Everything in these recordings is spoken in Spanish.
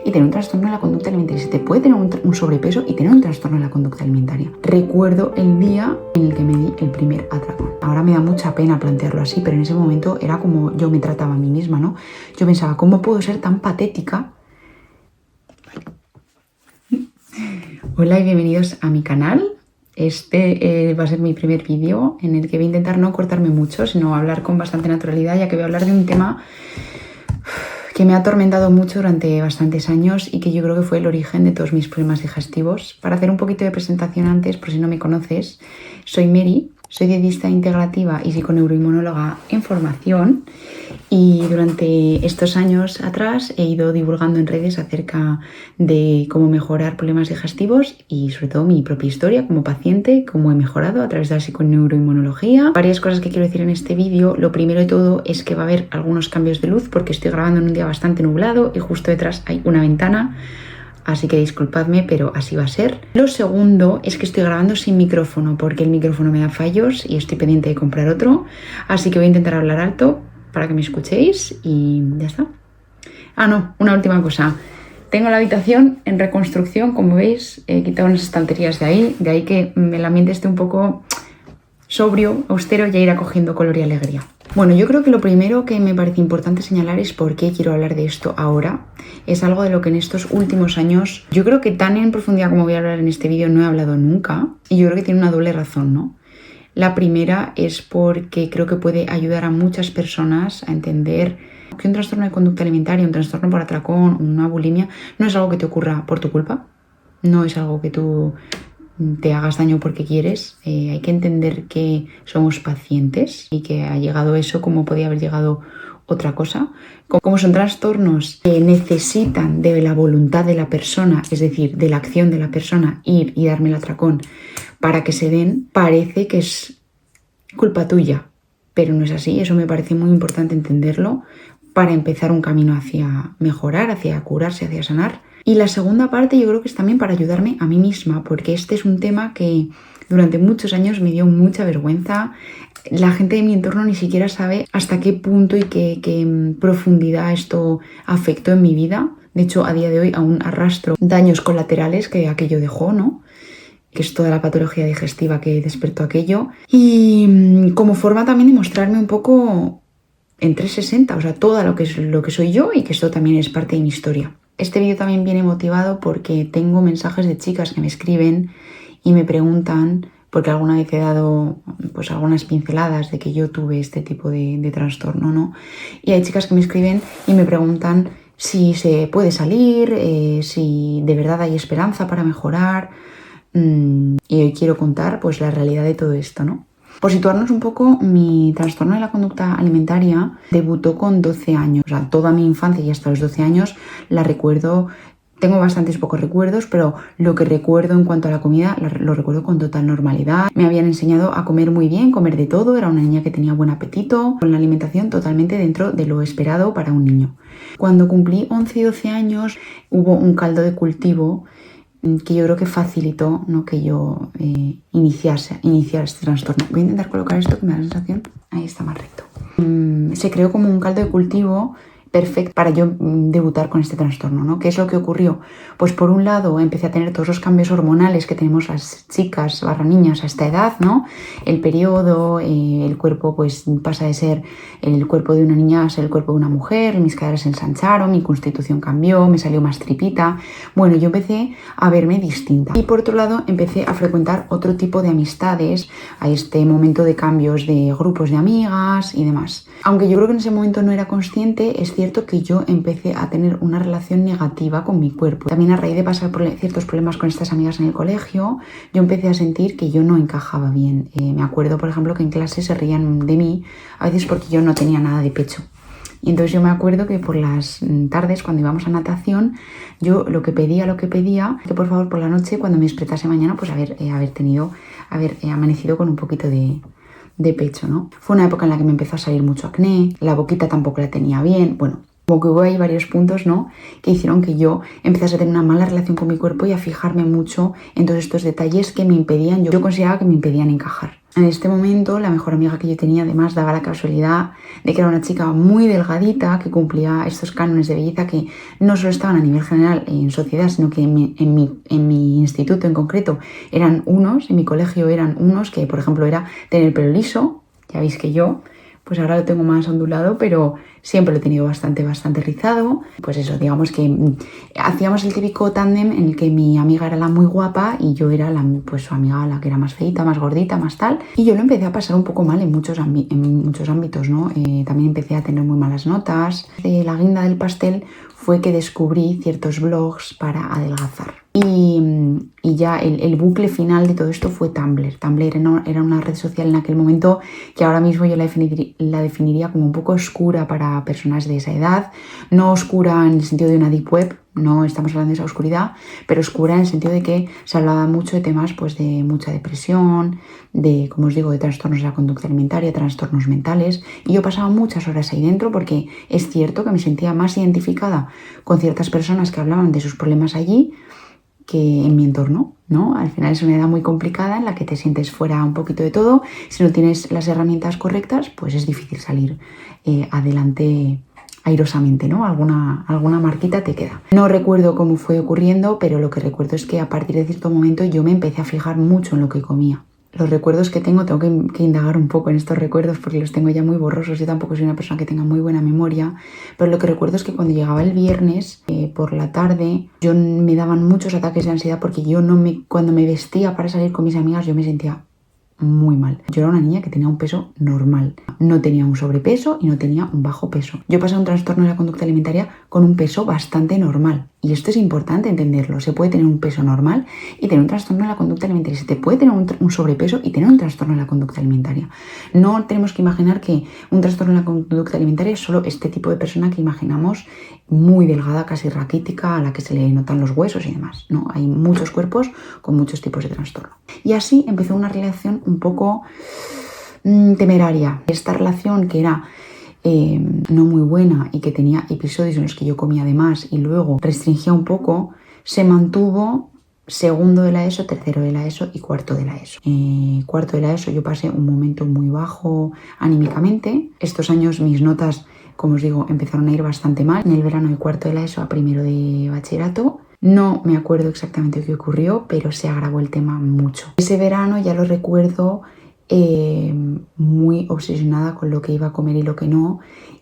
y tener un trastorno de la conducta alimentaria. Se te puede tener un sobrepeso y tener un trastorno de la conducta alimentaria. Recuerdo el día en el que me di el primer atracón. Ahora me da mucha pena plantearlo así, pero en ese momento era como yo me trataba a mí misma, ¿no? Yo pensaba, ¿cómo puedo ser tan patética? Hola y bienvenidos a mi canal. Este va a ser mi primer vídeo en el que voy a intentar no cortarme mucho, sino hablar con bastante naturalidad, ya que voy a hablar de un tema que me ha atormentado mucho durante bastantes años y que yo creo que fue el origen de todos mis problemas digestivos. Para hacer un poquito de presentación antes, por si no me conoces, soy Mary, soy dietista integrativa y psiconeuroinmunóloga en formación, y durante estos años atrás he ido divulgando en redes acerca de cómo mejorar problemas digestivos y sobre todo mi propia historia como paciente, cómo he mejorado a través de la psiconeuroinmunología. Varias cosas que quiero decir en este vídeo. Lo primero de todo es que va a haber algunos cambios de luz porque estoy grabando en un día bastante nublado y justo detrás hay una ventana. Así que disculpadme, pero así va a ser. Lo segundo es que estoy grabando sin micrófono porque el micrófono me da fallos y estoy pendiente de comprar otro. Así que voy a intentar hablar alto para que me escuchéis y ya está. Ah, no, una última cosa. Tengo la habitación en reconstrucción, como veis. He quitado unas estanterías de ahí que el ambiente esté un poco sobrio, austero, y a ir cogiendo color y alegría. Bueno, yo creo que lo primero que me parece importante señalar es por qué quiero hablar de esto ahora. Es algo de lo que en estos últimos años, yo creo que tan en profundidad como voy a hablar en este vídeo no he hablado nunca, y yo creo que tiene una doble razón, ¿no? La primera es porque creo que puede ayudar a muchas personas a entender que un trastorno de conducta alimentaria, un trastorno por atracón, una bulimia, no es algo que te ocurra por tu culpa, no es algo que tú te hagas daño porque quieres. Hay que entender que somos pacientes y que ha llegado eso como podía haber llegado otra cosa. Como son trastornos que necesitan de la voluntad de la persona, es decir, de la acción de la persona, ir y darme el atracón para que se den, parece que es culpa tuya, pero no es así. Eso me parece muy importante entenderlo para empezar un camino hacia mejorar, hacia curarse, hacia sanar. Y la segunda parte yo creo que es también para ayudarme a mí misma, porque este es un tema que durante muchos años me dio mucha vergüenza. La gente de mi entorno ni siquiera sabe hasta qué punto y qué profundidad esto afectó en mi vida. De hecho, a día de hoy aún arrastro daños colaterales que aquello dejó, ¿no? Que es toda la patología digestiva que despertó aquello. Y como forma también de mostrarme un poco en 360, o sea, todo lo que soy yo, y que esto también es parte de mi historia. Este vídeo también viene motivado porque tengo mensajes de chicas que me escriben y me preguntan, porque alguna vez he dado pues algunas pinceladas de que yo tuve este tipo de trastorno, ¿no? Y hay chicas que me escriben y me preguntan si se puede salir, si de verdad hay esperanza para mejorar. Y hoy quiero contar pues la realidad de todo esto, ¿no? Por situarnos un poco, mi trastorno de la conducta alimentaria debutó con 12 años. O sea, toda mi infancia y hasta los 12 años la recuerdo. Tengo bastantes pocos recuerdos, pero lo que recuerdo en cuanto a la comida lo recuerdo con total normalidad. Me habían enseñado a comer muy bien, comer de todo. Era una niña que tenía buen apetito, con la alimentación totalmente dentro de lo esperado para un niño. Cuando cumplí 11 y 12 años hubo un caldo de cultivo que yo creo que facilitó, ¿no?, que yo iniciara este trastorno. Voy a intentar colocar esto que me da la sensación. Ahí está más recto. Se creó como un caldo de cultivo perfecto para yo debutar con este trastorno, ¿no? ¿Qué es lo que ocurrió? Pues por un lado empecé a tener todos los cambios hormonales que tenemos las chicas / niñas a esta edad, ¿no? El periodo, el cuerpo pues pasa de ser el cuerpo de una niña a ser el cuerpo de una mujer, mis caderas se ensancharon, mi constitución cambió, me salió más tripita. Bueno, yo empecé a verme distinta. Y por otro lado empecé a frecuentar otro tipo de amistades a este momento de cambios de grupos de amigas y demás. Aunque yo creo que en ese momento no era consciente, es cierto que yo empecé a tener una relación negativa con mi cuerpo. También a raíz de pasar por ciertos problemas con estas amigas en el colegio, yo empecé a sentir que yo no encajaba bien. Me acuerdo, por ejemplo, que en clase se reían de mí, a veces porque yo no tenía nada de pecho. Y entonces yo me acuerdo que por las tardes, cuando íbamos a natación, yo lo que pedía, que por favor por la noche, cuando me despertase mañana, pues haber amanecido con un poquito de pecho, ¿no? Fue una época en la que me empezó a salir mucho acné, la boquita tampoco la tenía bien, bueno, como que hubo ahí varios puntos, ¿no?, que hicieron que yo empezase a tener una mala relación con mi cuerpo y a fijarme mucho en todos estos detalles que me impedían, yo consideraba que me impedían encajar. En este momento, la mejor amiga que yo tenía, además, daba la casualidad de que era una chica muy delgadita, que cumplía estos cánones de belleza que no solo estaban a nivel general en sociedad, sino que en mi instituto en concreto eran unos, en mi colegio eran unos, que por ejemplo era tener el pelo liso. Ya veis que yo, pues ahora lo tengo más ondulado, pero siempre lo he tenido bastante rizado. Pues eso, digamos que hacíamos el típico tándem en el que mi amiga era la muy guapa y yo era pues su amiga la que era más feita, más gordita, más tal. Y yo lo empecé a pasar un poco mal en muchos ámbitos, ¿no? También empecé a tener muy malas notas. La guinda del pastel fue que descubrí ciertos blogs para adelgazar. Y ya el bucle final de todo esto fue Tumblr. Tumblr era una red social en aquel momento que ahora mismo yo la definiría como un poco oscura para personas de esa edad. No oscura en el sentido de una deep web, no estamos hablando de esa oscuridad, pero oscura en el sentido de que se hablaba mucho de temas pues, de mucha depresión, de, como os digo, de trastornos de la conducta alimentaria, trastornos mentales. Y yo pasaba muchas horas ahí dentro porque es cierto que me sentía más identificada con ciertas personas que hablaban de sus problemas allí que en mi entorno, ¿no? Al final es una edad muy complicada en la que te sientes fuera un poquito de todo. Si no tienes las herramientas correctas, pues es difícil salir adelante airosamente, ¿no? Alguna marquita te queda. No recuerdo cómo fue ocurriendo, pero lo que recuerdo es que a partir de cierto momento yo me empecé a fijar mucho en lo que comía. Los recuerdos que tengo que indagar un poco en estos recuerdos porque los tengo ya muy borrosos. Yo tampoco soy una persona que tenga muy buena memoria, pero lo que recuerdo es que cuando llegaba el viernes por la tarde me daban muchos ataques de ansiedad porque cuando me vestía para salir con mis amigas yo me sentía muy mal. Yo era una niña que tenía un peso normal. No tenía un sobrepeso y no tenía un bajo peso. Yo pasé un trastorno de la conducta alimentaria con un peso bastante normal. Y esto es importante entenderlo. Se puede tener un peso normal y tener un trastorno de la conducta alimentaria. Se te puede tener un sobrepeso y tener un trastorno de la conducta alimentaria. No tenemos que imaginar que un trastorno de la conducta alimentaria es solo este tipo de persona que imaginamos muy delgada, casi raquítica, a la que se le notan los huesos y demás. No, hay muchos cuerpos con muchos tipos de trastorno. Y así empezó una relación un poco temeraria. Esta relación que era no muy buena y que tenía episodios en los que yo comía de más y luego restringía un poco, se mantuvo segundo de la ESO, tercero de la ESO y cuarto de la ESO. Cuarto de la ESO yo pasé un momento muy bajo anímicamente. Estos años mis notas, como os digo, empezaron a ir bastante mal. En el verano de cuarto de la ESO a primero de bachillerato. No me acuerdo exactamente qué ocurrió, pero se agravó el tema mucho. Ese verano ya lo recuerdo muy obsesionada con lo que iba a comer y lo que no.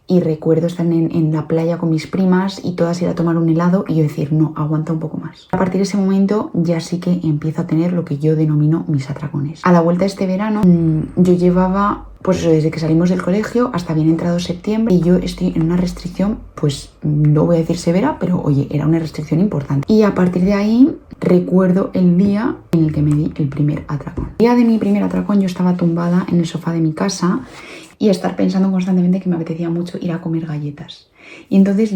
Y recuerdo estar en la playa con mis primas y todas ir a tomar un helado y yo decir, no, aguanta un poco más. A partir de ese momento ya sí que empiezo a tener lo que yo denomino mis atracones. A la vuelta de este verano yo llevaba, pues eso, desde que salimos del colegio hasta bien entrado septiembre y yo estoy en una restricción, pues no voy a decir severa, pero oye, era una restricción importante. Y a partir de ahí recuerdo el día en el que me di el primer atracón. El día de mi primer atracón yo estaba tumbada en el sofá de mi casa y estar pensando constantemente que me apetecía mucho ir a comer galletas. Y entonces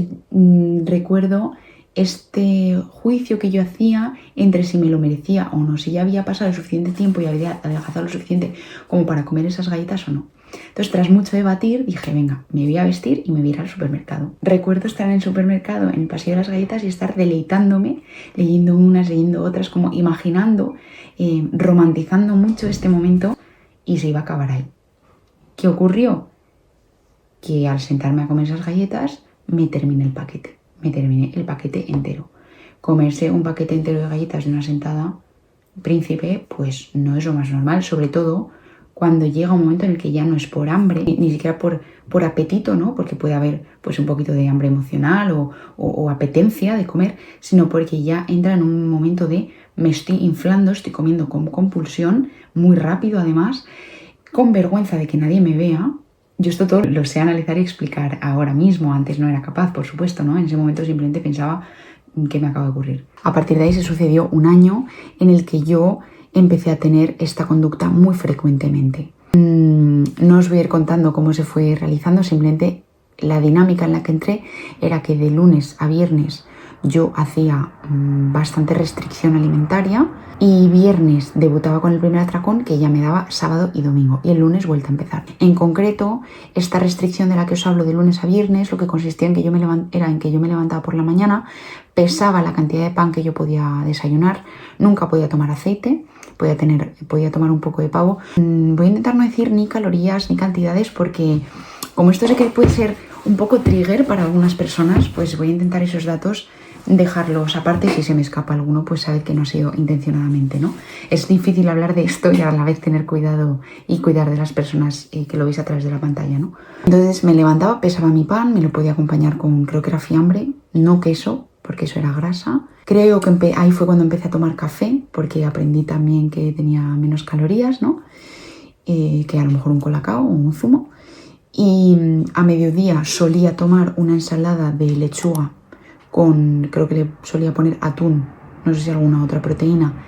recuerdo este juicio que yo hacía entre si me lo merecía o no, si ya había pasado el suficiente tiempo y había adelgazado lo suficiente como para comer esas galletas o no. Entonces, tras mucho debatir, dije, venga, me voy a vestir y me voy a ir al supermercado. Recuerdo estar en el supermercado, en el pasillo de las galletas y estar deleitándome, leyendo unas, leyendo otras, como imaginando, romantizando mucho este momento y se iba a acabar ahí. ¿Qué ocurrió? Que al sentarme a comer esas galletas me terminé el paquete. Me terminé el paquete entero. Comerse un paquete entero de galletas de una sentada, príncipe, pues no es lo más normal, sobre todo cuando llega un momento en el que ya no es por hambre, ni siquiera por apetito, ¿no? Porque puede haber pues un poquito de hambre emocional o apetencia de comer, sino porque ya entra en un momento de me estoy inflando, estoy comiendo con compulsión, muy rápido además, con vergüenza de que nadie me vea. Yo esto todo lo sé analizar y explicar ahora mismo, antes no era capaz, por supuesto, ¿no? En ese momento simplemente pensaba qué me acaba de ocurrir. A partir de ahí se sucedió un año en el que yo empecé a tener esta conducta muy frecuentemente. No os voy a ir contando cómo se fue realizando, simplemente la dinámica en la que entré era que de lunes a viernes yo hacía bastante restricción alimentaria y viernes debutaba con el primer atracón que ya me daba sábado y domingo y el lunes vuelta a empezar. En concreto, esta restricción de la que os hablo de lunes a viernes lo que consistía en que yo me levantaba por la mañana, pesaba la cantidad de pan que yo podía desayunar, nunca podía tomar aceite, podía tomar un poco de pavo. Voy a intentar no decir ni calorías ni cantidades porque como esto sé que puede ser un poco trigger para algunas personas, pues voy a intentar esos datos dejarlos aparte. Si se me escapa alguno, pues sabed que no ha sido intencionadamente, ¿no? Es difícil hablar de esto y a la vez tener cuidado y cuidar de las personas que lo veis a través de la pantalla, ¿no? Entonces me levantaba, pesaba mi pan, me lo podía acompañar con, creo que era fiambre, no queso, porque eso era grasa. Creo que ahí fue cuando empecé a tomar café, porque aprendí también que tenía menos calorías, ¿no? Que a lo mejor un colacao o un zumo. Y a mediodía solía tomar una ensalada de lechuga con, creo que le solía poner atún, no sé si alguna otra proteína,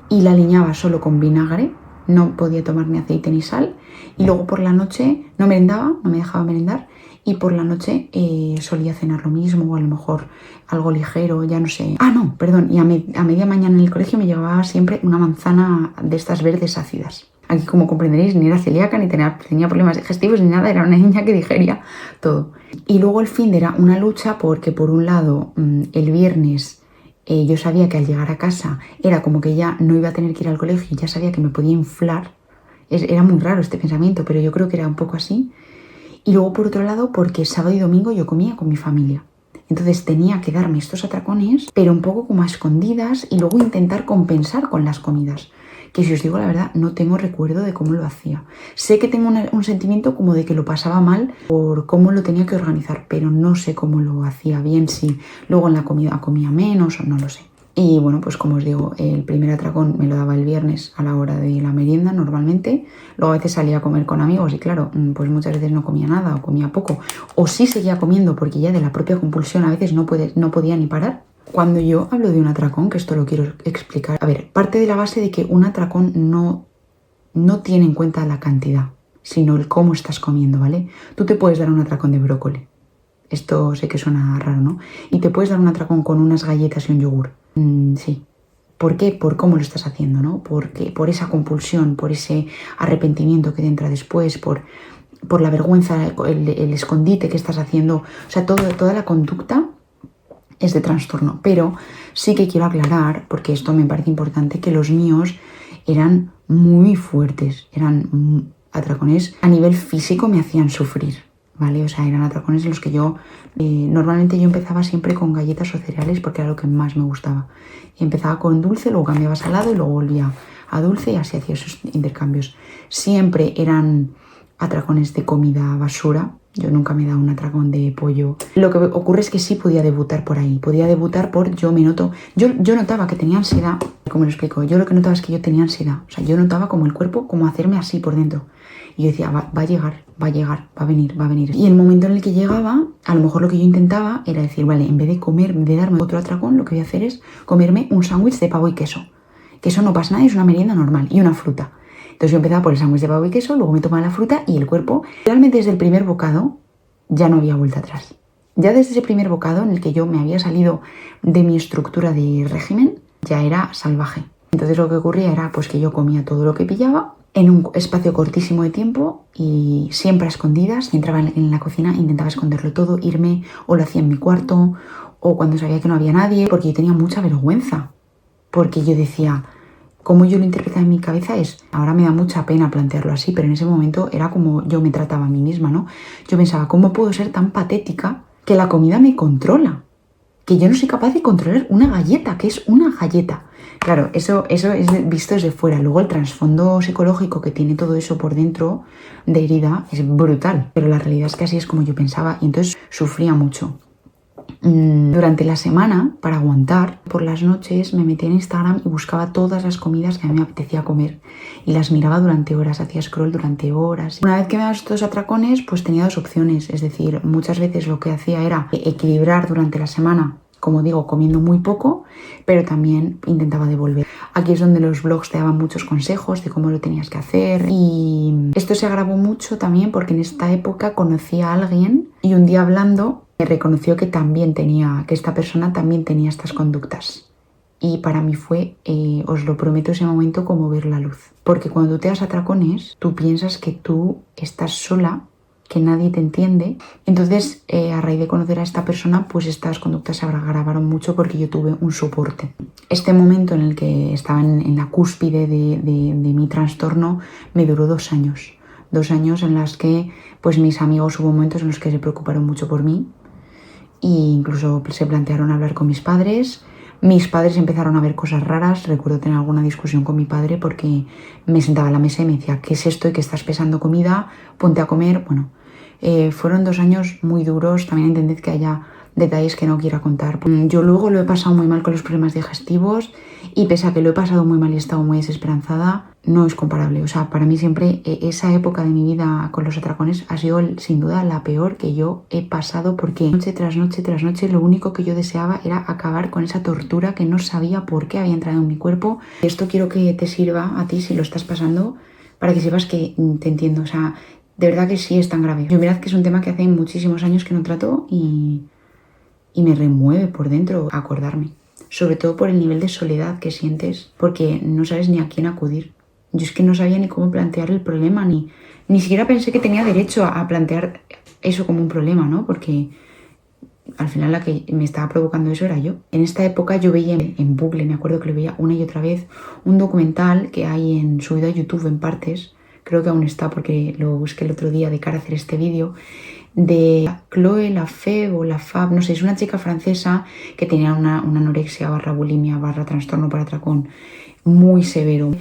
y la aliñaba solo con vinagre, no podía tomar ni aceite ni sal, y luego por la noche no merendaba, no me dejaba merendar, y por la noche solía cenar lo mismo, o a lo mejor algo ligero, ya no sé. Ah, no, perdón, y a media mañana en el colegio me llevaba siempre una manzana de estas verdes ácidas. Aquí, como comprenderéis, ni era celíaca, ni tenía problemas digestivos, ni nada, era una niña que digería todo. Y luego el fin de era una lucha porque, por un lado, el viernes yo sabía que al llegar a casa era como que ya no iba a tener que ir al colegio y ya sabía que me podía inflar. Era muy raro este pensamiento, pero yo creo que era un poco así. Y luego, por otro lado, porque sábado y domingo yo comía con mi familia. Entonces tenía que darme estos atracones, pero un poco como a escondidas y luego intentar compensar con las comidas. Que si os digo la verdad, no tengo recuerdo de cómo lo hacía. Sé que tengo un sentimiento como de que lo pasaba mal por cómo lo tenía que organizar, pero no sé cómo lo hacía bien, si luego en la comida comía menos o no lo sé. Y bueno, pues como os digo, el primer atracón me lo daba el viernes a la hora de la merienda normalmente. Luego a veces salía a comer con amigos y claro, pues muchas veces no comía nada o comía poco. O sí seguía comiendo porque ya de la propia compulsión a veces no podía ni parar. Cuando yo hablo de un atracón, que esto lo quiero explicar, a ver, parte de la base de que un atracón no tiene en cuenta la cantidad, sino el cómo estás comiendo, ¿vale? Tú te puedes dar un atracón de brócoli. Esto sé que suena raro, ¿no? Y te puedes dar un atracón con unas galletas y un yogur. Sí. ¿Por qué? Por cómo lo estás haciendo, ¿no? Por esa compulsión, por ese arrepentimiento que te entra después, por la vergüenza, el escondite que estás haciendo. O sea, toda la conducta es de trastorno. Pero sí que quiero aclarar, porque esto me parece importante, que los míos eran muy fuertes. Eran atracones a nivel físico, me hacían sufrir, ¿vale? O sea, eran atracones en los que yo... normalmente yo empezaba siempre con galletas o cereales porque era lo que más me gustaba. Empezaba con dulce, luego cambiaba a salado y luego volvía a dulce y así hacía esos intercambios. Siempre eran atracones de comida basura. Yo nunca me he dado un atracón de pollo. Lo que ocurre es que sí podía debutar por ahí. Podía debutar por... Yo notaba que tenía ansiedad. ¿Cómo lo explico? Yo lo que notaba es que yo tenía ansiedad. O sea, yo notaba como el cuerpo, como hacerme así por dentro. Y yo decía, va a llegar, va a venir. Y el momento en el que llegaba, a lo mejor lo que yo intentaba era decir, vale, en vez de darme otro atracón, lo que voy a hacer es comerme un sándwich de pavo y queso. Que eso no pasa nada, es una merienda normal. Y una fruta. Entonces yo empezaba por el sándwich de pavo y queso, luego me tomaba la fruta y el cuerpo, realmente desde el primer bocado, ya no había vuelta atrás. Ya desde ese primer bocado en el que yo me había salido de mi estructura de régimen, ya era salvaje. Entonces lo que ocurría era pues que yo comía todo lo que pillaba en un espacio cortísimo de tiempo y siempre a escondidas. Y entraba en la cocina, intentaba esconderlo todo, irme, o lo hacía en mi cuarto, o cuando sabía que no había nadie, porque yo tenía mucha vergüenza. Porque yo decía... Como yo lo interpretaba en mi cabeza ahora me da mucha pena plantearlo así, pero en ese momento era como yo me trataba a mí misma, ¿no? Yo pensaba, ¿cómo puedo ser tan patética que la comida me controla? Que yo no soy capaz de controlar una galleta, que es una galleta. Claro, eso es visto desde fuera. Luego el trasfondo psicológico que tiene todo eso por dentro de herida es brutal. Pero la realidad es que así es como yo pensaba y entonces sufría mucho. Durante la semana, para aguantar, por las noches me metía en Instagram y buscaba todas las comidas que a mí me apetecía comer y las miraba durante horas, hacía scroll durante horas. Una vez que me daba estos atracones, pues tenía dos opciones, es decir, muchas veces lo que hacía era equilibrar durante la semana, como digo, comiendo muy poco, pero también intentaba devolver. Aquí es donde los blogs te daban muchos consejos de cómo lo tenías que hacer y esto se agravó mucho también porque en esta época conocí a alguien y un día hablando Me reconoció que esta persona también tenía estas conductas. Y para mí fue, os lo prometo, ese momento como ver la luz. Porque cuando te das atracones, tú piensas que tú estás sola, que nadie te entiende. Entonces, a raíz de conocer a esta persona, pues estas conductas se agravaron mucho porque yo tuve un soporte. Este momento en el que estaba en la cúspide de mi trastorno me duró 2 años. 2 años en las que pues mis amigos, hubo momentos en los que se preocuparon mucho por mí e incluso se plantearon hablar con mis padres. Mis padres empezaron a ver cosas raras. Recuerdo tener alguna discusión con mi padre porque me sentaba a la mesa y me decía: ¿qué es esto? ¿Y que estás pesando comida? Ponte a comer. Bueno, fueron 2 años muy duros. También entended que haya detalles que no quiera contar. Yo luego lo he pasado muy mal con los problemas digestivos y pese a que lo he pasado muy mal y he estado muy desesperanzada, no es comparable. O sea, para mí siempre esa época de mi vida con los atracones ha sido sin duda la peor que yo he pasado, porque noche tras noche tras noche lo único que yo deseaba era acabar con esa tortura que no sabía por qué había entrado en mi cuerpo. Esto quiero que te sirva a ti si lo estás pasando, para que sepas que te entiendo. O sea, de verdad que sí es tan grave. Yo mirad que es un tema que hace muchísimos años que no trato y me remueve por dentro acordarme. Sobre todo por el nivel de soledad que sientes, porque no sabes ni a quién acudir. Yo es que no sabía ni cómo plantear el problema, ni siquiera pensé que tenía derecho a plantear eso como un problema, ¿no? Porque al final la que me estaba provocando eso era yo. En esta época yo veía en bucle, me acuerdo que lo veía una y otra vez, un documental que hay subido a YouTube en partes, creo que aún está porque lo busqué el otro día de cara a hacer este vídeo, de Chloe Lafèvre o Lafab, no sé, es una chica francesa que tenía una anorexia / bulimia / trastorno por atracón muy severo.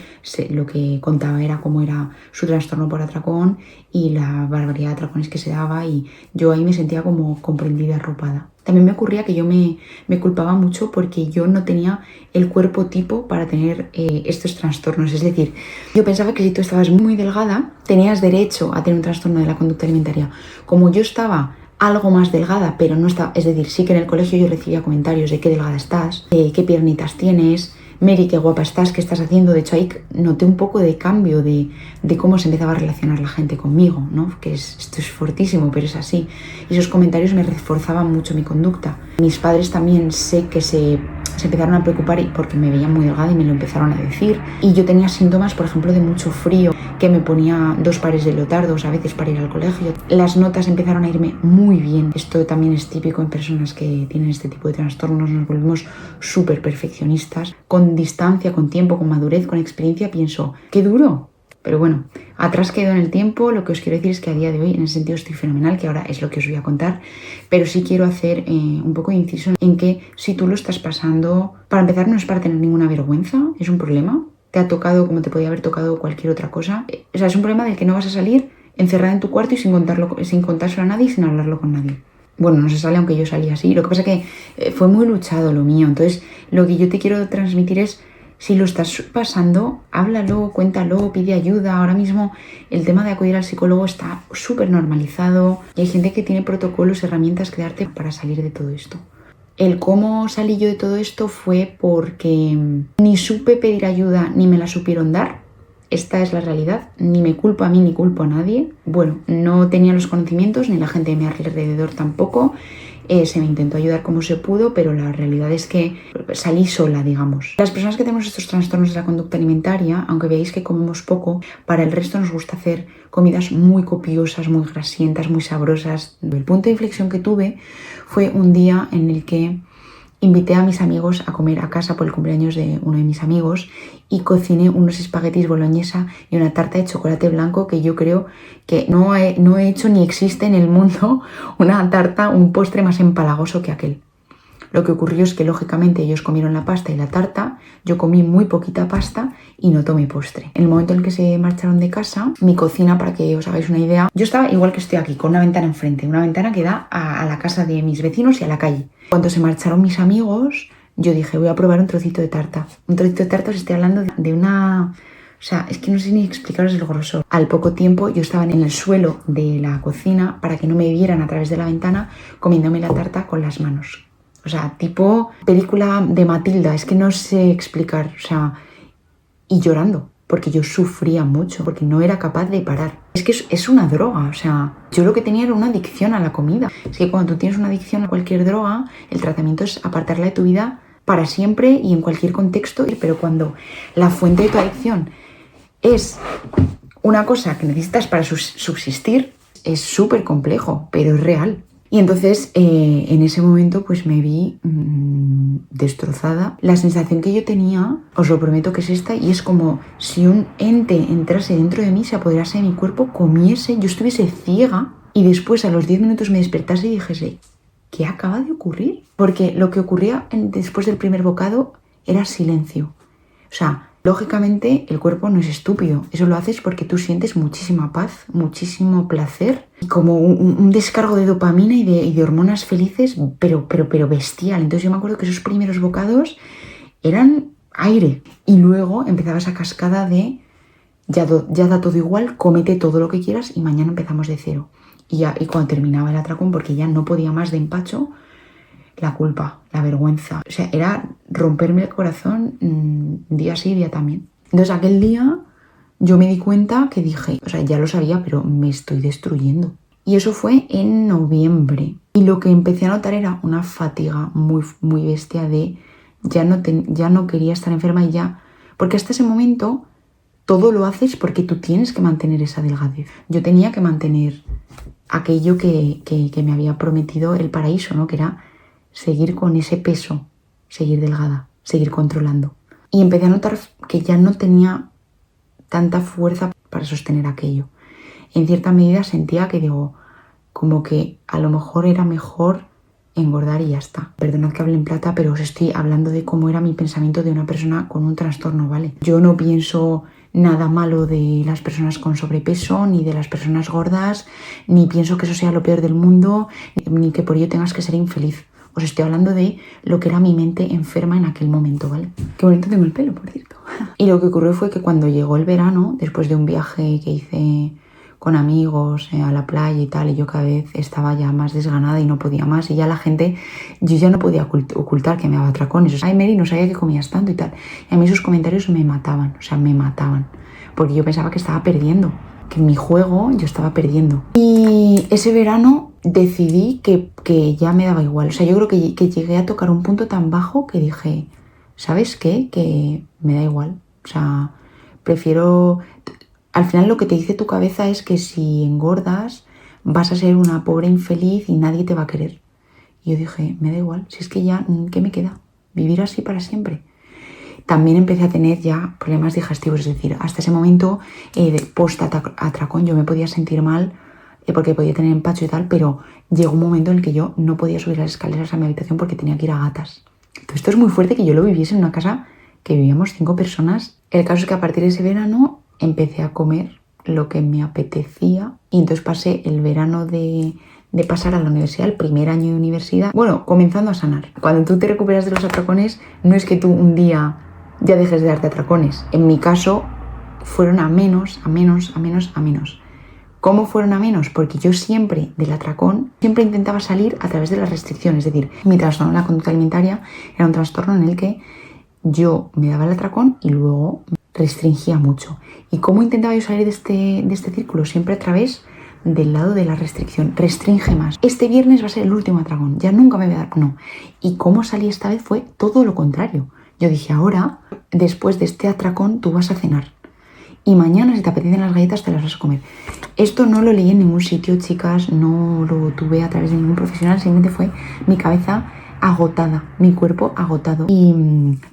Lo que contaba era cómo era su trastorno por atracón y la barbaridad de atracones que se daba, y yo ahí me sentía como comprendida, arropada. También me ocurría que yo me culpaba mucho porque yo no tenía el cuerpo tipo para tener estos trastornos. Es decir, yo pensaba que si tú estabas muy delgada, tenías derecho a tener un trastorno de la conducta alimentaria. Como yo estaba algo más delgada, pero no estaba... Es decir, sí que en el colegio yo recibía comentarios de qué delgada estás, qué piernitas tienes, Mary, qué guapa estás, qué estás haciendo. De hecho, ahí noté un poco de cambio de cómo se empezaba a relacionar la gente conmigo, ¿no? Esto es fortísimo, pero es así. Y esos comentarios me reforzaban mucho mi conducta. Mis padres también sé que se empezaron a preocupar porque me veían muy delgada y me lo empezaron a decir. Y yo tenía síntomas, por ejemplo, de mucho frío, que me ponía 2 pares de leotardos a veces para ir al colegio. Las notas empezaron a irme muy bien. Esto también es típico en personas que tienen este tipo de trastornos. Nos volvemos súper perfeccionistas. Con distancia, con tiempo, con madurez, con experiencia, pienso, ¡qué duro! Pero bueno, atrás quedó en el tiempo. Lo que os quiero decir es que a día de hoy, en ese sentido, estoy fenomenal, que ahora es lo que os voy a contar. Pero sí quiero hacer un poco de inciso en que si tú lo estás pasando, para empezar, no es para tener ninguna vergüenza, es un problema. Te ha tocado como te podía haber tocado cualquier otra cosa. O sea, es un problema del que no vas a salir encerrada en tu cuarto y sin contárselo a nadie y sin hablarlo con nadie. Bueno, no se sale, aunque yo salí así. Lo que pasa es que fue muy luchado lo mío. Entonces, lo que yo te quiero transmitir es, si lo estás pasando, háblalo, cuéntalo, pide ayuda. Ahora mismo el tema de acudir al psicólogo está súper normalizado y hay gente que tiene protocolos, herramientas que darte para salir de todo esto. El cómo salí yo de todo esto fue porque ni supe pedir ayuda ni me la supieron dar. Esta es la realidad. Ni me culpo a mí ni culpo a nadie. Bueno, no tenía los conocimientos, ni la gente de mi alrededor tampoco. Se me intentó ayudar como se pudo, pero la realidad es que salí sola, digamos. Las personas que tenemos estos trastornos de la conducta alimentaria, aunque veáis que comemos poco, para el resto nos gusta hacer comidas muy copiosas, muy grasientas, muy sabrosas. El punto de inflexión que tuve fue un día en el que invité a mis amigos a comer a casa por el cumpleaños de uno de mis amigos y cociné unos espaguetis boloñesa y una tarta de chocolate blanco que yo creo que no he hecho ni existe en el mundo una tarta, un postre más empalagoso que aquel. Lo que ocurrió es que lógicamente ellos comieron la pasta y la tarta, yo comí muy poquita pasta y no tomé postre. En el momento en el que se marcharon de casa, mi cocina, para que os hagáis una idea, yo estaba igual que estoy aquí, con una ventana enfrente, una ventana que da a la casa de mis vecinos y a la calle. Cuando se marcharon mis amigos, yo dije, voy a probar un trocito de tarta. Un trocito de tarta, os estoy hablando de una... O sea, es que no sé ni explicaros el grosor. Al poco tiempo yo estaba en el suelo de la cocina para que no me vieran a través de la ventana comiéndome la tarta con las manos. O sea, tipo película de Matilda, es que no sé explicar, o sea, y llorando. porque yo sufría mucho, porque no era capaz de parar. Es que es una droga, o sea, yo lo que tenía era una adicción a la comida. Es que cuando tú tienes una adicción a cualquier droga, el tratamiento es apartarla de tu vida para siempre y en cualquier contexto, pero cuando la fuente de tu adicción es una cosa que necesitas para subsistir, es súper complejo, pero es real. Y entonces en ese momento pues me vi destrozada. La sensación que yo tenía, os lo prometo que es esta, y es como si un ente entrase dentro de mí, se apoderase de mi cuerpo, comiese, yo estuviese ciega y después a los 10 minutos me despertase y dijese, ¿qué acaba de ocurrir? Porque lo que ocurría después del primer bocado era silencio. O sea, lógicamente el cuerpo no es estúpido, eso lo haces porque tú sientes muchísima paz, muchísimo placer, como un descargo de dopamina y de hormonas felices, pero bestial. Entonces yo me acuerdo que esos primeros bocados eran aire y luego empezaba esa cascada de ya da todo igual, cómete todo lo que quieras y mañana empezamos de cero. Y cuando terminaba el atracón, porque ya no podía más de empacho, la culpa, la vergüenza. O sea, era romperme el corazón día sí, día también. Entonces aquel día yo me di cuenta que dije, o sea, ya lo sabía, pero me estoy destruyendo. Y eso fue en noviembre. Y lo que empecé a notar era una fatiga muy, muy bestia de ya no quería estar enferma y ya... Porque hasta ese momento todo lo haces porque tú tienes que mantener esa delgadez. Yo tenía que mantener aquello que me había prometido el paraíso, ¿no? Que era seguir con ese peso, seguir delgada, seguir controlando. Y empecé a notar que ya no tenía tanta fuerza para sostener aquello. En cierta medida sentía que digo, como que a lo mejor era mejor engordar y ya está. Perdonad que hable en plata, pero os estoy hablando de cómo era mi pensamiento de una persona con un trastorno, ¿vale? Yo no pienso nada malo de las personas con sobrepeso, ni de las personas gordas, ni pienso que eso sea lo peor del mundo, ni que por ello tengas que ser infeliz. Os estoy hablando de lo que era mi mente enferma en aquel momento, ¿vale? Qué bonito tengo el pelo, por cierto. Y lo que ocurrió fue que cuando llegó el verano, después de un viaje que hice con amigos a la playa y tal, y yo cada vez estaba ya más desganada y no podía más, y ya la gente, yo ya no podía ocultar que me daba atracones. O sea, ay, Mary, no sabía que comías tanto y tal. Y a mí esos comentarios me mataban, o sea, me mataban, porque yo pensaba que estaba perdiendo, que en mi juego yo estaba perdiendo. Y ese verano decidí que ya me daba igual. O sea, yo creo que llegué a tocar un punto tan bajo que dije, ¿sabes qué? Que me da igual. O sea, prefiero... Al final lo que te dice tu cabeza es que si engordas vas a ser una pobre infeliz y nadie te va a querer. Y yo dije, me da igual, si es que ya, ¿qué me queda? Vivir así para siempre. También empecé a tener ya problemas digestivos, es decir, hasta ese momento post-atracón yo me podía sentir mal porque podía tener empacho y tal, pero llegó un momento en el que yo no podía subir las escaleras a mi habitación porque tenía que ir a gatas. Entonces, esto es muy fuerte que yo lo viviese en una casa que vivíamos 5 personas. El caso es que a partir de ese verano empecé a comer lo que me apetecía y entonces pasé el verano de pasar a la universidad, el primer año de universidad, bueno, comenzando a sanar. Cuando tú te recuperas de los atracones, no es que tú un día ya dejes de darte atracones. En mi caso, fueron a menos. ¿Cómo fueron a menos? Porque yo siempre, del atracón, siempre intentaba salir a través de la restricción. Es decir, mi trastorno de la conducta alimentaria era un trastorno en el que yo me daba el atracón y luego restringía mucho. ¿Y cómo intentaba yo salir de este círculo? Siempre a través del lado de la restricción. Restringe más. Este viernes va a ser el último atracón. Ya nunca me voy a dar... No. ¿Y cómo salí esta vez? Fue todo lo contrario. Yo dije, ahora, después de este atracón, tú vas a cenar. Y mañana, si te apetecen las galletas, te las vas a comer. Esto no lo leí en ningún sitio, chicas. No lo tuve a través de ningún profesional. Simplemente fue mi cabeza agotada, mi cuerpo agotado. Y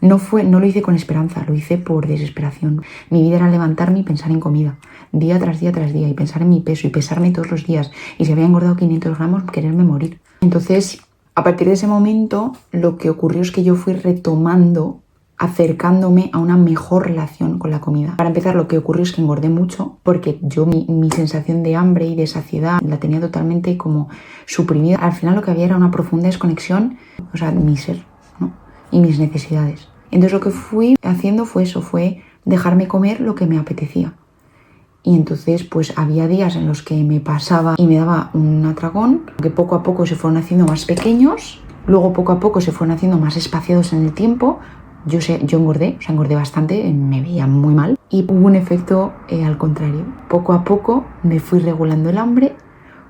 no lo hice con esperanza, lo hice por desesperación. Mi vida era levantarme y pensar en comida, día tras día tras día, y pensar en mi peso y pesarme todos los días. Y si había engordado 500 gramos, quererme morir. Entonces, a partir de ese momento, lo que ocurrió es que yo fui retomando, acercándome a una mejor relación con la comida. Para empezar, lo que ocurrió es que engordé mucho porque yo mi sensación de hambre y de saciedad la tenía totalmente como suprimida. Al final lo que había era una profunda desconexión, o sea, mi ser, ¿no? Y mis necesidades. Entonces lo que fui haciendo fue eso, fue dejarme comer lo que me apetecía. Y entonces pues había días en los que me pasaba y me daba un atracón, que poco a poco se fueron haciendo más pequeños, luego poco a poco se fueron haciendo más espaciados en el tiempo, yo engordé bastante, me veía muy mal. Y hubo un efecto al contrario. Poco a poco me fui regulando el hambre,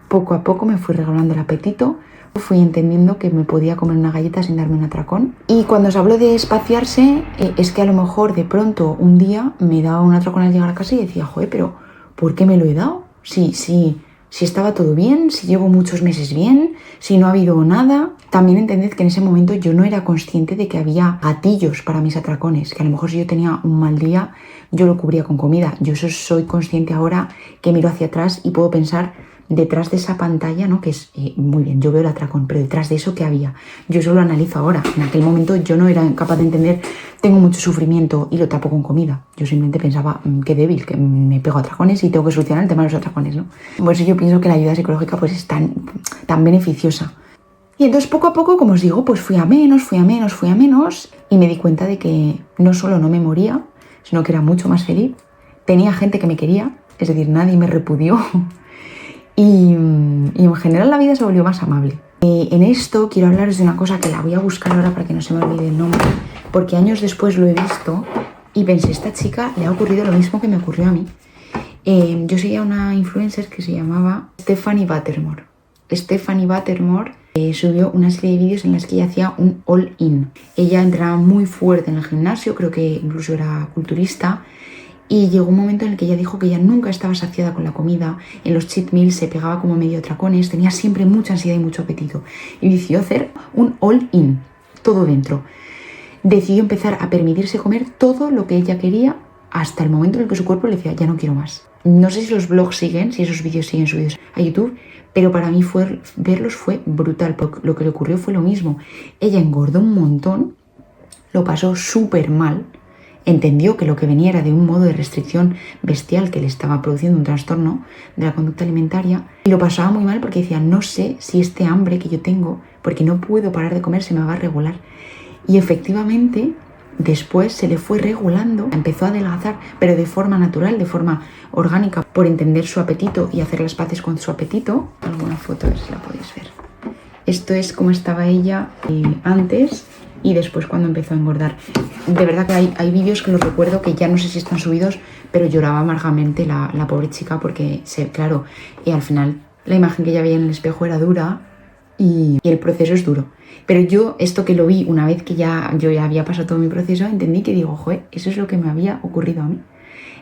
poco a poco me fui regulando el apetito, fui entendiendo que me podía comer una galleta sin darme un atracón. Y cuando os hablo de espaciarse, es que a lo mejor de pronto un día me daba un atracón al llegar a casa y decía, joder, pero ¿por qué me lo he dado? Si estaba todo bien, si llevo muchos meses bien, si no ha habido nada. También entended que en ese momento yo no era consciente de que había gatillos para mis atracones, que a lo mejor si yo tenía un mal día, yo lo cubría con comida. Yo eso soy consciente ahora que miro hacia atrás y puedo pensar detrás de esa pantalla, ¿no? Que es, muy bien, yo veo el atracón, pero detrás de eso, ¿qué había? Yo eso lo analizo ahora. En aquel momento yo no era capaz de entender, tengo mucho sufrimiento y lo tapo con comida. Yo simplemente pensaba, qué débil, que me pego atracones y tengo que solucionar el tema de los atracones, ¿no? Por eso yo pienso que la ayuda psicológica pues es tan beneficiosa. Y entonces poco a poco, como os digo, pues fui a menos y me di cuenta de que no solo no me moría, sino que era mucho más feliz. Tenía gente que me quería, es decir, nadie me repudió. Y en general la vida se volvió más amable. En esto quiero hablaros de una cosa que la voy a buscar ahora para que no se me olvide el nombre, porque años después lo he visto y pensé, esta chica le ha ocurrido lo mismo que me ocurrió a mí. Yo seguía una influencer que se llamaba Stephanie Buttermore. Stephanie Buttermore subió una serie de vídeos en las que ella hacía un all-in. Ella entraba muy fuerte en el gimnasio, creo que incluso era culturista, y llegó un momento en el que ella dijo que ella nunca estaba saciada con la comida, en los cheat meals se pegaba como medio atracones, tenía siempre mucha ansiedad y mucho apetito. Y decidió hacer un all-in, todo dentro. Decidió empezar a permitirse comer todo lo que ella quería hasta el momento en el que su cuerpo le decía, ya no quiero más. No sé si los blogs siguen, si esos vídeos siguen subidos a YouTube, pero para mí verlos fue brutal. Lo que le ocurrió fue lo mismo. Ella engordó un montón, lo pasó súper mal, entendió que lo que venía era de un modo de restricción bestial que le estaba produciendo un trastorno de la conducta alimentaria y lo pasaba muy mal porque decía, no sé si este hambre que yo tengo, porque no puedo parar de comer, se me va a regular. Y efectivamente, después se le fue regulando, empezó a adelgazar, pero de forma natural, de forma orgánica, por entender su apetito y hacer las paces con su apetito. Alguna foto, a ver si la podéis ver. Esto es como estaba ella antes y después cuando empezó a engordar. De verdad que hay vídeos que los recuerdo que ya no sé si están subidos, pero lloraba amargamente la pobre chica porque, claro, al final la imagen que ella veía en el espejo era dura y el proceso es duro. Pero yo, esto que lo vi una vez que yo ya había pasado todo mi proceso, entendí que digo, joder, eso es lo que me había ocurrido a mí.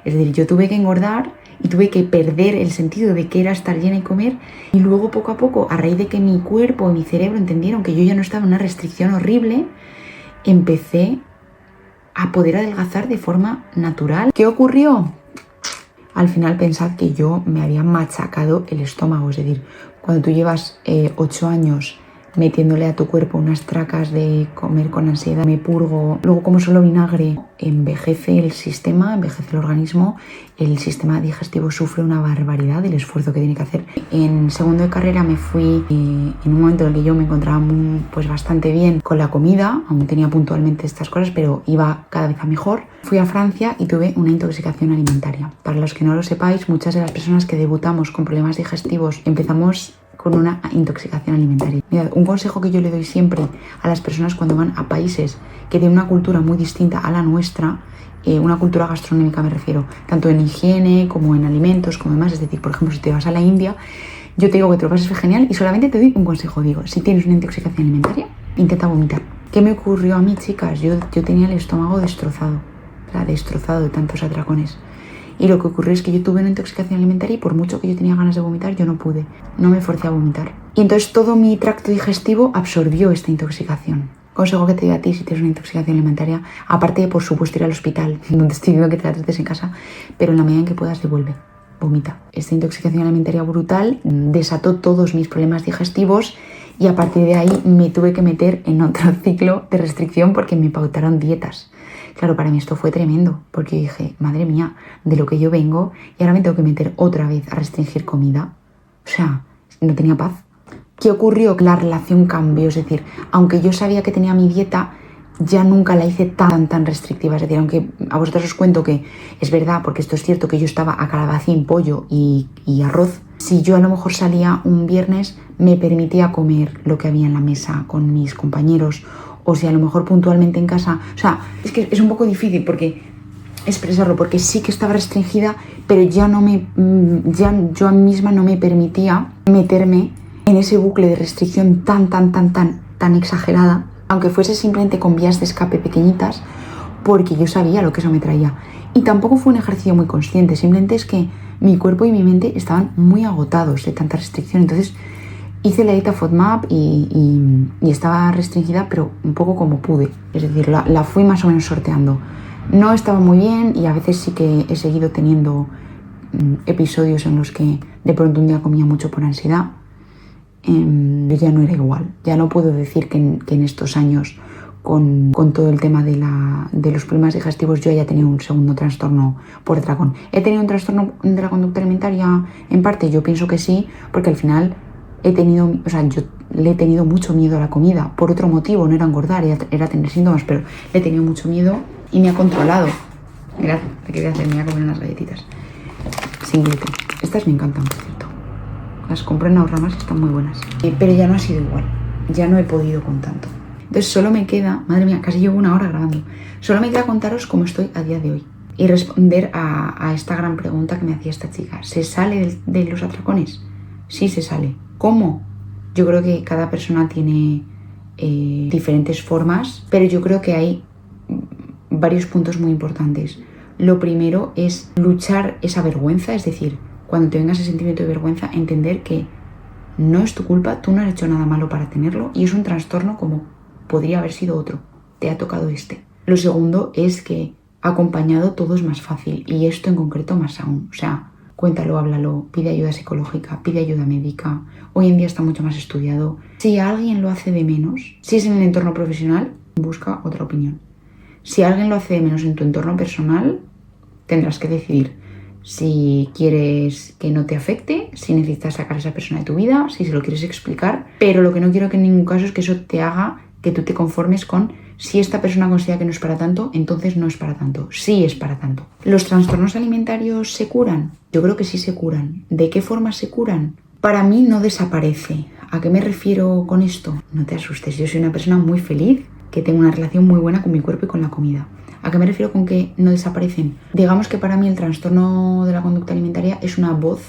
Es decir, yo tuve que engordar y tuve que perder el sentido de qué era estar llena y comer, y luego poco a poco, a raíz de que mi cuerpo y mi cerebro entendieron que yo ya no estaba en una restricción horrible, empecé a poder adelgazar de forma natural. ¿Qué ocurrió? Al final pensad que yo me había machacado el estómago, es decir, cuando tú llevas 8 años metiéndole a tu cuerpo unas tracas de comer con ansiedad, me purgo, luego como solo vinagre, envejece el sistema, envejece el organismo, el sistema digestivo sufre una barbaridad del esfuerzo que tiene que hacer. En segundo de carrera me fui en un momento en el que yo me encontraba pues bastante bien con la comida, aún tenía puntualmente estas cosas, pero iba cada vez a mejor. Fui a Francia y tuve una intoxicación alimentaria. Para los que no lo sepáis, muchas de las personas que debutamos con problemas digestivos empezamos con una intoxicación alimentaria. Mirad, un consejo que yo le doy siempre a las personas cuando van a países que tienen una cultura muy distinta a la nuestra, una cultura gastronómica me refiero, tanto en higiene como en alimentos, como demás, es decir, por ejemplo, si te vas a la India, yo te digo que te lo pases genial y solamente te doy un consejo, digo, si tienes una intoxicación alimentaria, intenta vomitar. ¿Qué me ocurrió a mí, chicas? Yo tenía el estómago destrozado, destrozado de tantos atracones. Y lo que ocurrió es que yo tuve una intoxicación alimentaria y por mucho que yo tenía ganas de vomitar, yo no pude. No me forcé a vomitar. Y entonces todo mi tracto digestivo absorbió esta intoxicación. Consejo que te doy a ti si tienes una intoxicación alimentaria, aparte de, por supuesto, ir al hospital, donde estoy diciendo que te la trates en casa, pero en la medida en que puedas, devuelve. Vomita. Esta intoxicación alimentaria brutal desató todos mis problemas digestivos y a partir de ahí me tuve que meter en otro ciclo de restricción porque me pautaron dietas. Claro, para mí esto fue tremendo, porque dije, madre mía, de lo que yo vengo, y ahora me tengo que meter otra vez a restringir comida. O sea, no tenía paz. ¿Qué ocurrió? La relación cambió, es decir, aunque yo sabía que tenía mi dieta, ya nunca la hice tan restrictiva. Es decir, aunque a vosotros os cuento que es verdad, porque esto es cierto, que yo estaba a calabacín, pollo y arroz, si yo a lo mejor salía un viernes, me permitía comer lo que había en la mesa con mis compañeros, o si a lo mejor puntualmente en casa, o sea, es que es un poco difícil porque expresarlo, porque sí que estaba restringida, pero ya yo a mí misma no me permitía meterme en ese bucle de restricción tan exagerada, aunque fuese simplemente con vías de escape pequeñitas, porque yo sabía lo que eso me traía. Y tampoco fue un ejercicio muy consciente, simplemente es que mi cuerpo y mi mente estaban muy agotados de tanta restricción. Entonces hice la dieta FODMAP y estaba restringida, pero un poco como pude. Es decir, la fui más o menos sorteando. No estaba muy bien y a veces sí que he seguido teniendo episodios en los que de pronto un día comía mucho por ansiedad. Ya no era igual. Ya no puedo decir que en estos años, con todo el tema de los problemas digestivos, yo haya tenido un segundo trastorno por atracón. ¿He tenido un trastorno de la conducta alimentaria? En parte yo pienso que sí, porque al final yo le he tenido mucho miedo a la comida, por otro motivo, no era engordar, era tener síntomas, pero le he tenido mucho miedo y me ha controlado. Mirad, lo que voy a hacer, me voy a comer unas galletitas sin gluten. Estas me encantan, por cierto. Las compré en Ahorramas y están muy buenas. Pero ya no ha sido igual, ya no he podido con tanto. Entonces solo me queda, madre mía, casi llevo 1 hora grabando, solo me queda contaros cómo estoy a día de hoy y responder a esta gran pregunta que me hacía esta chica. ¿Se sale de los atracones? Sí, se sale. ¿Cómo? Yo creo que cada persona tiene diferentes formas, pero yo creo que hay varios puntos muy importantes. Lo primero es luchar esa vergüenza, es decir, cuando te venga ese sentimiento de vergüenza, entender que no es tu culpa, tú no has hecho nada malo para tenerlo y es un trastorno como podría haber sido otro, te ha tocado este. Lo segundo es que acompañado todo es más fácil y esto en concreto más aún. O sea, cuéntalo, háblalo, pide ayuda psicológica, pide ayuda médica. Hoy en día está mucho más estudiado. Si alguien lo hace de menos, si es en el entorno profesional, busca otra opinión. Si alguien lo hace de menos en tu entorno personal, tendrás que decidir si quieres que no te afecte, si necesitas sacar a esa persona de tu vida, si se lo quieres explicar. Pero lo que no quiero que en ningún caso es que eso te haga que tú te conformes con si esta persona considera que no es para tanto, entonces no es para tanto. Sí es para tanto. ¿Los trastornos alimentarios se curan? Yo creo que sí se curan. ¿De qué forma se curan? Para mí no desaparece. ¿A qué me refiero con esto? No te asustes, yo soy una persona muy feliz, que tengo una relación muy buena con mi cuerpo y con la comida. ¿A qué me refiero con que no desaparecen? Digamos que para mí el trastorno de la conducta alimentaria es una voz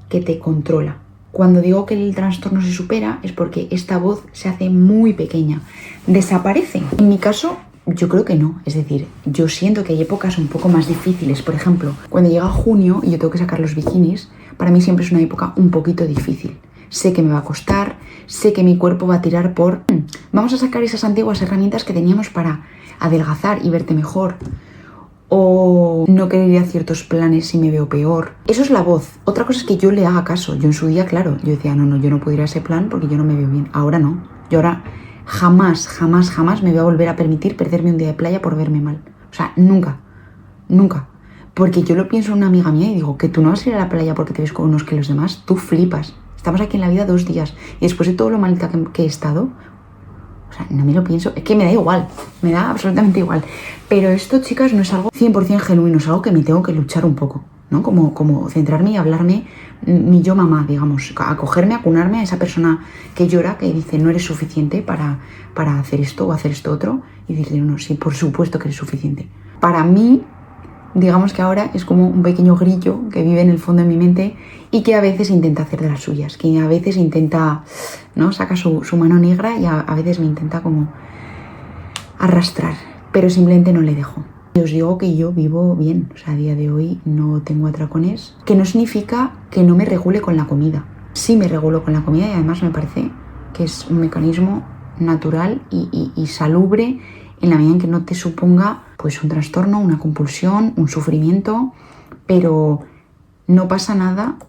que te controla. Cuando digo que el trastorno se supera es porque esta voz se hace muy pequeña. ¿Desaparece? En mi caso, yo creo que no. Es decir, yo siento que hay épocas un poco más difíciles. Por ejemplo, cuando llega junio y yo tengo que sacar los bikinis, para mí siempre es una época un poquito difícil. Sé que me va a costar, sé que mi cuerpo va a tirar por... Vamos a sacar esas antiguas herramientas que teníamos para adelgazar y verte mejor. O no querer ir a ciertos planes si me veo peor. Eso es la voz. Otra cosa es que yo le haga caso. Yo en su día, claro, yo decía, no, yo no puedo ir a ese plan porque yo no me veo bien. Ahora no. Yo ahora jamás me voy a volver a permitir perderme un día de playa por verme mal. O sea, nunca. Porque yo lo pienso en una amiga mía y digo, que tú no vas a ir a la playa porque te ves con unos kilos de más. Tú flipas. Estamos aquí en la vida 2 días y después de todo lo malita que he estado, o sea, no me lo pienso, es que me da igual, me da absolutamente igual. Pero esto, chicas, no es algo 100% genuino, es algo que me tengo que luchar un poco, ¿no? Como centrarme y hablarme mi yo mamá, digamos, acogerme, acunarme a esa persona que llora, que dice no eres suficiente para hacer esto o hacer esto otro, y decirle no, sí, por supuesto que eres suficiente. Para mí, digamos que ahora es como un pequeño grillo que vive en el fondo de mi mente y que a veces intenta hacer de las suyas, que a veces intenta, ¿no? Saca su mano negra y a veces me intenta como arrastrar, pero simplemente no le dejo. Y os digo que yo vivo bien, o sea, a día de hoy no tengo atracones, que no significa que no me regule con la comida. Sí me regulo con la comida y además me parece que es un mecanismo natural y salubre en la medida en que no te suponga pues un trastorno, una compulsión, un sufrimiento, pero no pasa nada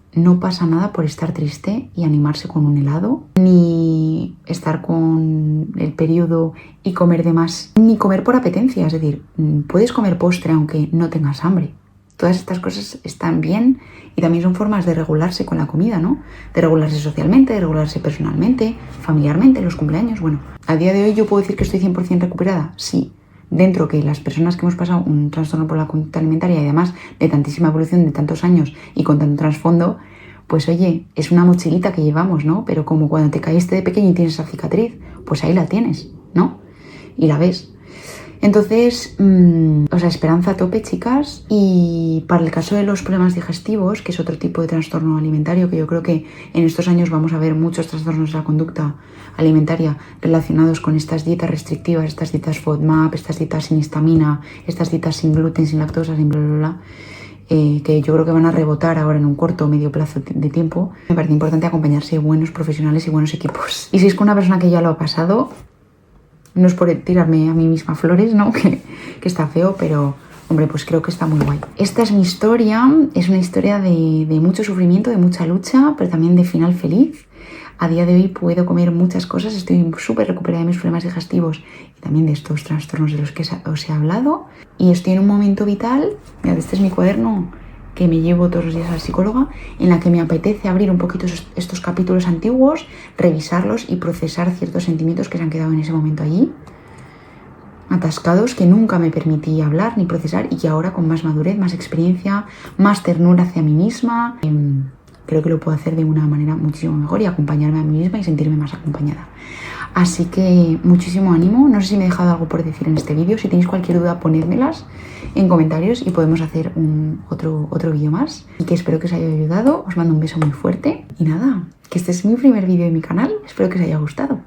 por estar triste y animarse con un helado, ni estar con el periodo y comer de más, ni comer por apetencia, es decir, puedes comer postre aunque no tengas hambre. Todas estas cosas están bien y también son formas de regularse con la comida, ¿no? De regularse socialmente, de regularse personalmente, familiarmente, los cumpleaños. Bueno, a día de hoy yo puedo decir que estoy 100% recuperada, sí. Dentro que las personas que hemos pasado un trastorno por la conducta alimentaria y además de tantísima evolución de tantos años y con tanto trasfondo, pues oye, es una mochilita que llevamos, ¿no? Pero como cuando te caíste de pequeño y tienes esa cicatriz, pues ahí la tienes. ¿no? Y la ves. Entonces, o sea, esperanza a tope, chicas. Y para el caso de los problemas digestivos, que es otro tipo de trastorno alimentario, que yo creo que en estos años vamos a ver muchos trastornos de la conducta alimentaria relacionados con estas dietas restrictivas, estas dietas FODMAP, estas dietas sin histamina, estas dietas sin gluten, sin lactosa, sin bla, bla, bla, que yo creo que van a rebotar ahora en un corto o medio plazo de tiempo. Me parece importante acompañarse de buenos profesionales y buenos equipos. Y si es con una persona que ya lo ha pasado, no es por tirarme a mí misma flores, ¿no? Que está feo, pero hombre, pues creo que está muy guay. Esta es mi historia, es una historia de mucho sufrimiento, de mucha lucha, pero también de final feliz. A día de hoy puedo comer muchas cosas, estoy súper recuperada de mis problemas digestivos y también de estos trastornos de los que os he hablado. Y estoy en un momento vital, mirad, este es mi cuaderno que me llevo todos los días a la psicóloga, en la que me apetece abrir un poquito estos capítulos antiguos, revisarlos y procesar ciertos sentimientos que se han quedado en ese momento allí, atascados, que nunca me permití hablar ni procesar y que ahora con más madurez, más experiencia, más ternura hacia mí misma, creo que lo puedo hacer de una manera muchísimo mejor y acompañarme a mí misma y sentirme más acompañada. Así que muchísimo ánimo. No sé si me he dejado algo por decir en este vídeo. Si tenéis cualquier duda, ponedmelas en comentarios y podemos hacer otro vídeo más. Y que espero que os haya ayudado. Os mando un beso muy fuerte. Y nada, que este es mi primer vídeo de mi canal. Espero que os haya gustado.